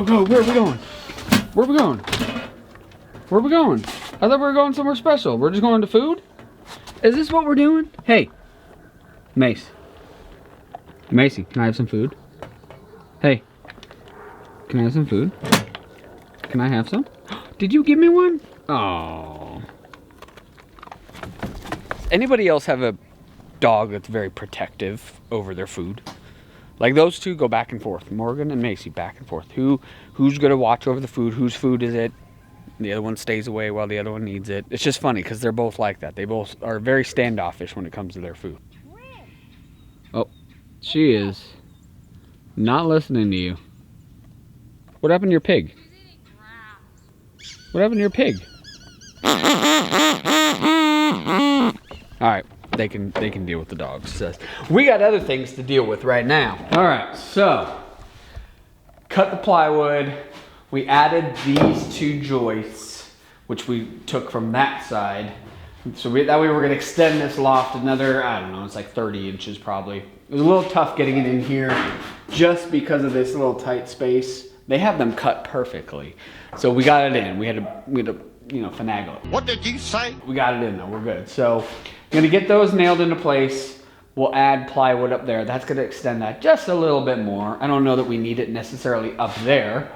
Go. Where are we going? Where are we going? Where are we going? I thought we were going somewhere special. We're just going to food? Is this what we're doing? Hey. Macy, can I have some food? Hey. Can I have some food? Can I have some? Did you give me one? Oh. Anybody else have a dog that's very protective over their food? Like those two go back and forth. Morgan and Macy back and forth. Who's gonna watch over the food? Whose food is it? The other one stays away while the other one needs it. It's just funny because they're both like that. They both are very standoffish when it comes to their food. Oh, she is not listening to you. What happened to your pig? What happened to your pig? All right. They can deal with the dogs. We got other things to deal with right now. All right, so cut the plywood. We added these two joists, which we took from that side. So that way we're gonna extend this loft another, I don't know, it's like 30 inches probably. It was a little tough getting it in here just because of this little tight space. They have them cut perfectly. So we got it in. We had to finagle it. What did you say? We got it in though, we're good. So I'm gonna get those nailed into place. We'll add plywood up there. That's gonna extend that just a little bit more. I don't know that we need it necessarily up there,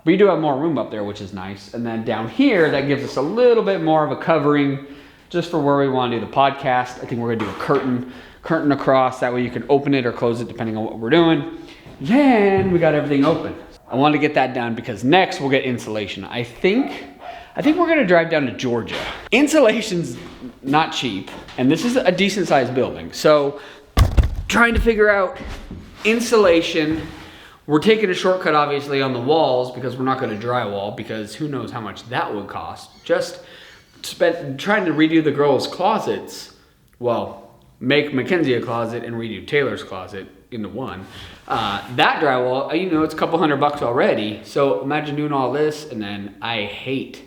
but you do have more room up there, which is nice. And then down here, that gives us a little bit more of a covering just for where we wanna do the podcast. I think we're gonna do a curtain across. That way you can open it or close it depending on what we're doing. Then we got everything open. I wanted to get that done because next we'll get insulation. I think we're gonna drive down to Georgia. Insulation's not cheap, and this is a decent sized building. So trying to figure out insulation. We're taking a shortcut obviously on the walls because we're not gonna drywall because who knows how much that would cost. Just trying to redo the girls' closets. Well, make Mackenzie a closet and redo Taylor's closet into one. That drywall, it's a couple $100 already. So imagine doing all this, and then I hate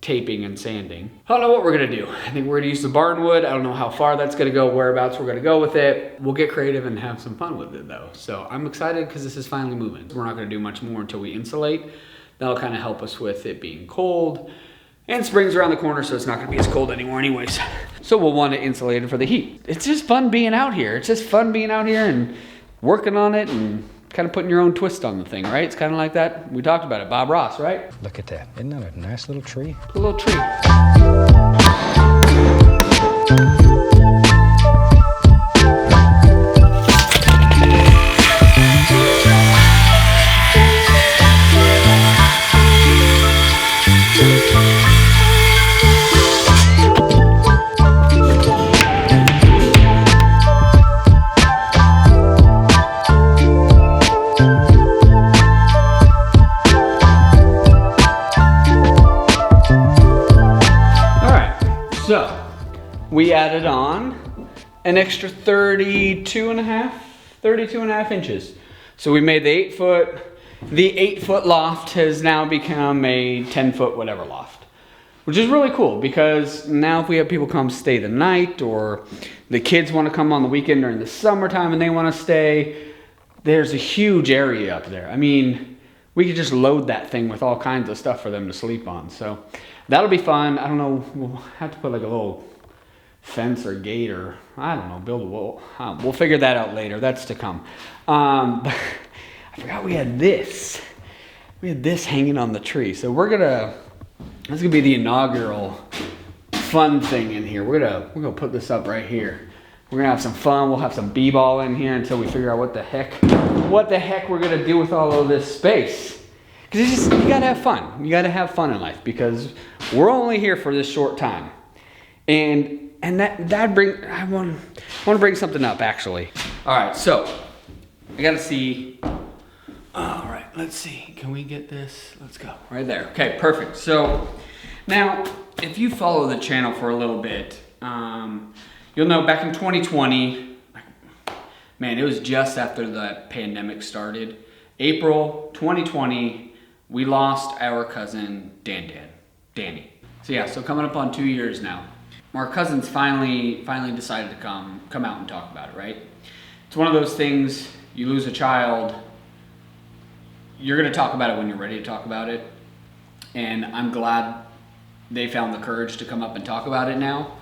taping and sanding. I don't know what we're gonna do. I think we're gonna use the barn wood. I don't know how far that's gonna go, whereabouts we're gonna go with it. We'll get creative and have some fun with it though. So I'm excited because this is finally moving. We're not gonna do much more until we insulate. That'll kind of help us with it being cold. And spring's around the corner, so it's not gonna be as cold anymore anyways. So we'll want to insulate it for the heat. It's just fun being out here. It's just fun being out here and working on it and kind of putting your own twist on the thing, right? It's kind of like that. We talked about it, Bob Ross, right? Look at that. Isn't that a nice little tree? A little tree. So we added on an extra 32 and a half inches. So we made the 8 foot. The 8 foot loft has now become a 10 foot whatever loft, which is really cool because now if we have people come stay the night or the kids want to come on the weekend during the summertime and they want to stay, there's a huge area up there. I mean, we could just load that thing with all kinds of stuff for them to sleep on. So that'll be fun. I don't know, we'll have to put like a little fence or gate or, I don't know, build a wall. We'll figure that out later. That's to come. But I forgot we had this. We had this hanging on the tree. So this is gonna be the inaugural fun thing in here. We're gonna put this up right here. We're gonna have some fun. We'll have some b-ball in here until we figure out what the heck we're gonna do with all of this space. Because you gotta have fun. You gotta have fun in life because we're only here for this short time. And I want to bring something up actually. All right, so I gotta see. All right, let's see. Can we get this? Let's go right there. Okay, perfect. So now, if you follow the channel for a little bit, you'll know back in 2020, man, it was just after the pandemic started. April 2020, we lost our cousin Danny. So yeah, so coming up on 2 years now. Our cousins finally decided to come out and talk about it, right? It's one of those things, you lose a child, you're going to talk about it when you're ready to talk about it. And I'm glad they found the courage to come up and talk about it now.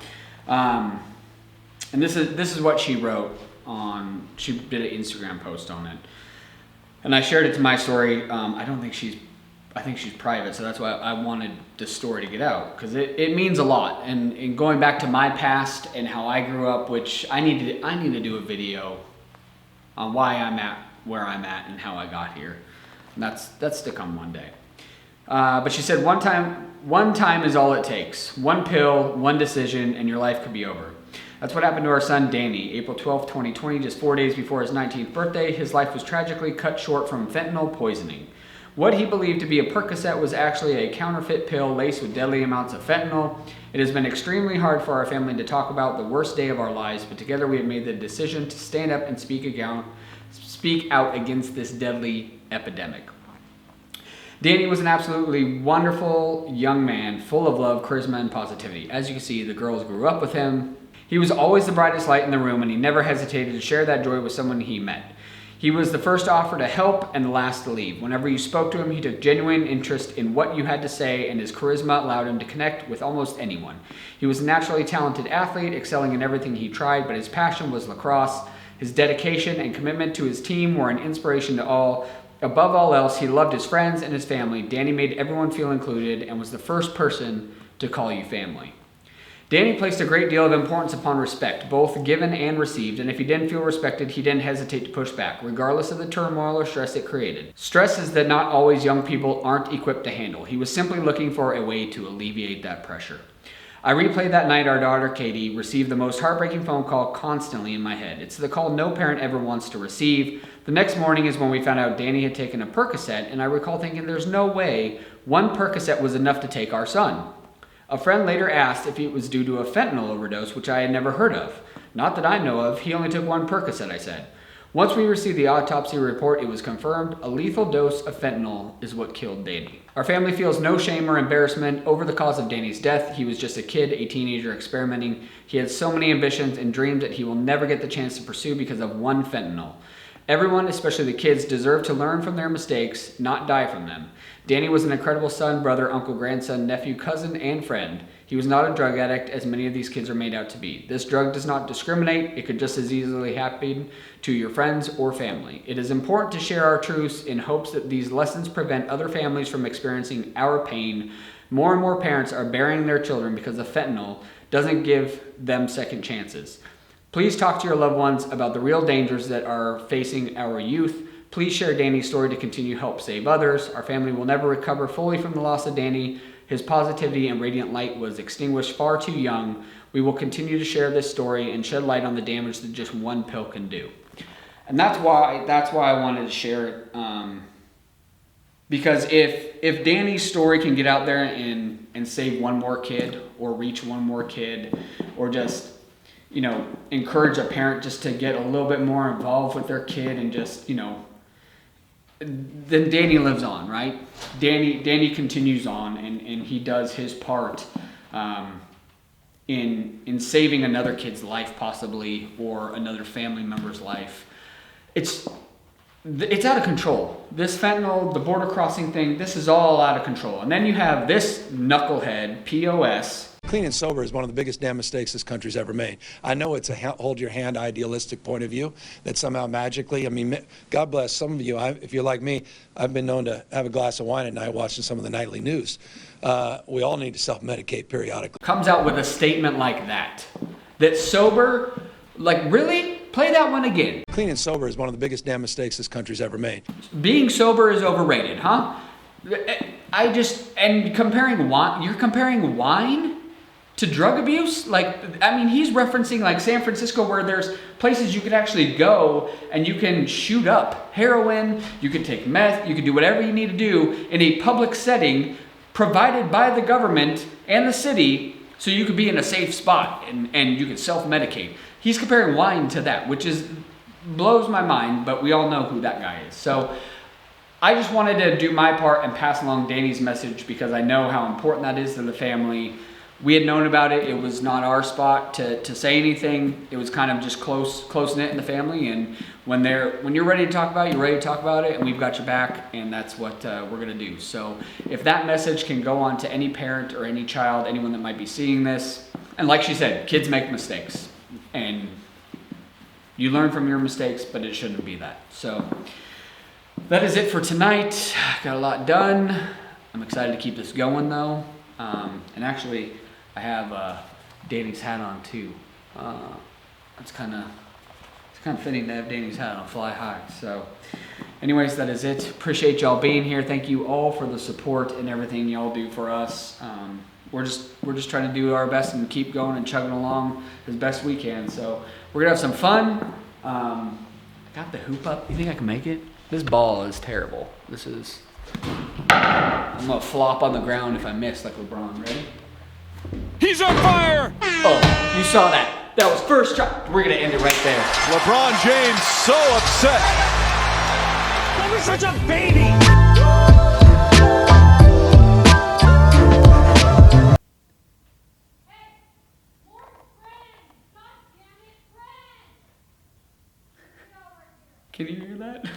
And this is what she wrote on, she did an Instagram post on it. And I shared it to my story. I think she's private, so that's why I wanted this story to get out, because it means a lot. And going back to my past and how I grew up, which I need to do a video on why I'm at where I'm at and how I got here. And that's to come one day. But she said one time is all it takes. One pill, one decision, and your life could be over. That's what happened to our son, Danny. April 12th, 2020, just 4 days before his 19th birthday, his life was tragically cut short from fentanyl poisoning. What he believed to be a Percocet was actually a counterfeit pill laced with deadly amounts of fentanyl. It has been extremely hard for our family to talk about the worst day of our lives, but together we have made the decision to stand up and speak out against this deadly epidemic. Danny was an absolutely wonderful young man, full of love, charisma, and positivity. As you can see, the girls grew up with him. He was always the brightest light in the room, and he never hesitated to share that joy with someone he met. He was the first to offer to help and the last to leave. Whenever you spoke to him, he took genuine interest in what you had to say, and his charisma allowed him to connect with almost anyone. He was a naturally talented athlete, excelling in everything he tried, but his passion was lacrosse. His dedication and commitment to his team were an inspiration to all. Above all else, he loved his friends and his family. Danny made everyone feel included and was the first person to call you family. Danny placed a great deal of importance upon respect, both given and received, and if he didn't feel respected, he didn't hesitate to push back, regardless of the turmoil or stress it created. Stresses that not always young people aren't equipped to handle. He was simply looking for a way to alleviate that pressure. I replayed that night. Our daughter, Katie, received the most heartbreaking phone call constantly in my head. It's the call no parent ever wants to receive. The next morning is when we found out Danny had taken a Percocet, and I recall thinking there's no way one Percocet was enough to take our son. A friend later asked if it was due to a fentanyl overdose, which I had never heard of. Not that I know of. He only took one Percocet, I said. Once we received the autopsy report, it was confirmed a lethal dose of fentanyl is what killed Danny. Our family feels no shame or embarrassment over the cause of Danny's death. He was just a kid, a teenager experimenting. He had so many ambitions and dreams that he will never get the chance to pursue because of one fentanyl. Everyone, especially the kids, deserve to learn from their mistakes, not die from them. Danny was an incredible son, brother, uncle, grandson, nephew, cousin, and friend. He was not a drug addict, as many of these kids are made out to be. This drug does not discriminate. It could just as easily happen to your friends or family. It is important to share our truths in hopes that these lessons prevent other families from experiencing our pain. More and more parents are burying their children because the fentanyl doesn't give them second chances. Please talk to your loved ones about the real dangers that are facing our youth. Please share Danny's story to continue to help save others. Our family will never recover fully from the loss of Danny. His positivity and radiant light was extinguished far too young. We will continue to share this story and shed light on the damage that just one pill can do. And that's why I wanted to share it. Because if Danny's story can get out there and save one more kid, or reach one more kid, or just encourage a parent just to get a little bit more involved with their kid, and just, then Danny lives on, right? Danny continues on, and he does his part in saving another kid's life, possibly, or another family member's life. It's out of control. This fentanyl, the border crossing thing, this is all out of control. And then you have this knucklehead, POS. Clean and sober is one of the biggest damn mistakes this country's ever made. I know it's a hold your hand idealistic point of view that somehow magically, God bless some of you. If you're like me, I've been known to have a glass of wine at night watching some of the nightly news. We all need to self-medicate periodically. Comes out with a statement like that sober, really? Play that one again. Clean and sober is one of the biggest damn mistakes this country's ever made. Being sober is overrated, huh? And comparing wine, you're comparing wine to drug abuse? He's referencing San Francisco, where there's places you could actually go and you can shoot up heroin, you could take meth, you could do whatever you need to do in a public setting provided by the government and the city, so you could be in a safe spot and you could self-medicate. He's comparing wine to that, which blows my mind, but we all know who that guy is. So I just wanted to do my part and pass along Danny's message, because I know how important that is to the family. we had known about it. It was not our spot to say anything. It was kind of just close knit in the family. And when you're ready to talk about it, you're ready to talk about it, and we've got your back, and that's what we're gonna do. So if that message can go on to any parent or any child, anyone that might be seeing this, and like she said, kids make mistakes, and you learn from your mistakes, but it shouldn't be that. So that is it for tonight. Got a lot done. I'm excited to keep this going though. And actually, I have Danny's hat on too. It's kind of fitting to have Danny's hat on fly high. So anyways, that is it. Appreciate y'all being here. Thank you all for the support and everything y'all do for us. We're just trying to do our best and keep going and chugging along as best we can. So we're gonna have some fun. I got the hoop up. You think I can make it? This ball is terrible. I'm gonna flop on the ground if I miss like LeBron. Ready? He's on fire! Oh, you saw that. That was first try. We're gonna end it right there. LeBron James so upset. Don't be such a baby! Can you hear that?